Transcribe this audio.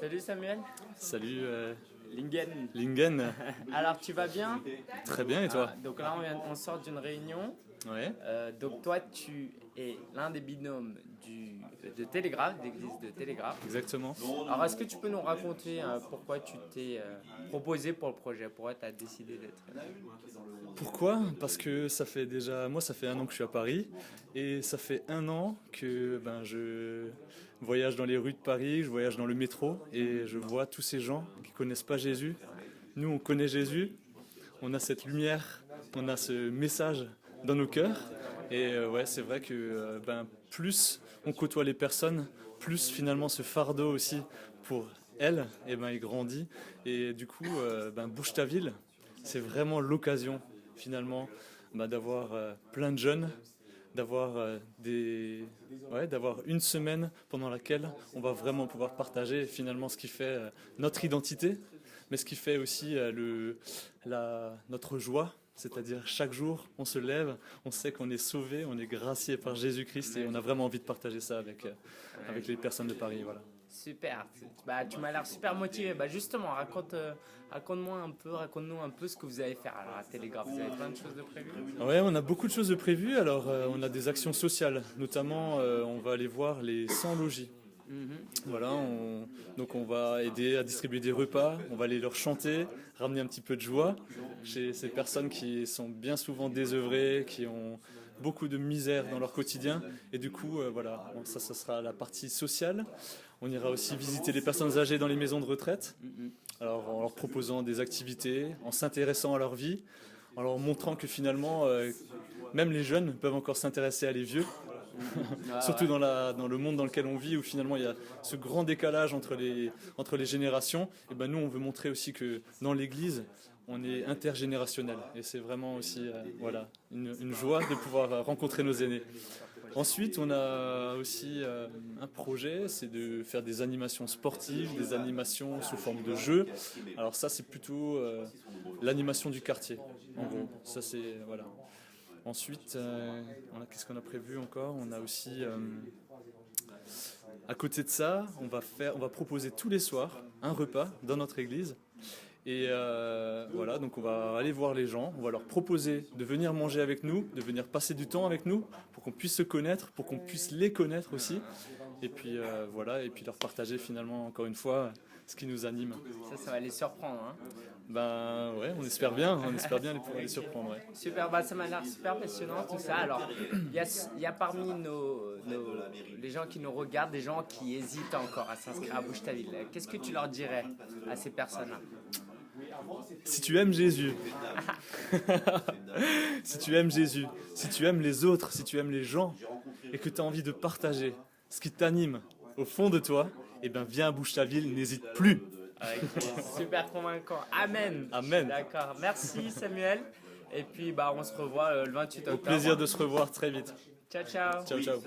Salut Samuel. Salut Lingen. Lingen, Alors tu vas bien? très bien et toi? Donc là on sort d'une réunion. Ouais. Donc toi tu es l'un des binômes de Télégraphe, d'église de Télégraphe. Exactement. Alors est-ce que tu peux nous raconter pourquoi tu t'es proposé pour le projet? Pourquoi tu as décidé d'être... Pourquoi? Parce que ça fait déjà, moi ça fait 1 an que je suis à Paris et ça fait 1 an que je voyage dans les rues de Paris, je voyage dans le métro et je vois tous ces gens qui connaissent pas Jésus. Nous on connaît Jésus, on a cette lumière, on a ce message dans nos cœurs et ouais c'est vrai que plus on côtoie les personnes, plus finalement ce fardeau aussi pour elles il grandit et du coup Bouge ta ville, c'est vraiment l'occasion finalement d'avoir plein de jeunes, d'avoir d'avoir une semaine pendant laquelle on va vraiment pouvoir partager finalement ce qui fait notre identité, mais ce qui fait aussi notre joie. C'est-à-dire chaque jour, on se lève, on sait qu'on est sauvé, on est gracié par Jésus-Christ et on a vraiment envie de partager ça avec les personnes de Paris. Voilà. Super, tu m'as l'air super motivé. Justement, raconte-nous un peu ce que vous allez faire alors, à Télégraphe. Vous avez plein de choses de prévues? Ouais, on a beaucoup de choses de prévues. Alors, on a des actions sociales, notamment on va aller voir les sans-logis. Voilà, donc on va aider à distribuer des repas, on va aller leur chanter, ramener un petit peu de joie chez ces personnes qui sont bien souvent désœuvrées, qui ont beaucoup de misère dans leur quotidien. Et du coup, voilà, ça sera la partie sociale. On ira aussi visiter les personnes âgées dans les maisons de retraite, alors en leur proposant des activités, en s'intéressant à leur vie, en leur montrant que finalement, même les jeunes peuvent encore s'intéresser à les vieux. Surtout dans le monde dans lequel on vit où finalement il y a ce grand décalage entre les générations, et nous on veut montrer aussi que dans l'église on est intergénérationnel et c'est vraiment aussi une joie de pouvoir rencontrer nos aînés. Ensuite on a aussi un projet, c'est de faire des animations sportives, des animations sous forme de jeux. Alors ça c'est plutôt l'animation du quartier en gros, ça c'est voilà. Ensuite, qu'est-ce qu'on a prévu encore? On a aussi, à côté de ça, on va proposer tous les soirs un repas dans notre église. Et voilà, donc on va aller voir les gens, on va leur proposer de venir manger avec nous, de venir passer du temps avec nous, pour qu'on puisse se connaître, pour qu'on puisse les connaître aussi. Et puis voilà, et puis leur partager finalement, encore une fois, ce qui nous anime. Ça va les surprendre, hein? Ouais, on espère bien les pouvoir les surprendre. Ouais. Super, ça m'a l'air super passionnant tout ça. Alors, il y a parmi les gens qui nous regardent, des gens qui hésitent encore à s'inscrire à Bouge ta ville. Qu'est-ce que tu leur dirais à ces personnes-là? Si tu aimes Jésus, si tu aimes Jésus, si tu aimes les autres, si tu aimes les gens et que tu as envie de partager ce qui t'anime au fond de toi, viens à Bouge ta ville, n'hésite plus. Super convaincant. Amen. Amen. D'accord. Merci Samuel. Et puis on se revoit le 28 octobre. Au plaisir de se revoir très vite. Ciao ciao. Ciao ciao.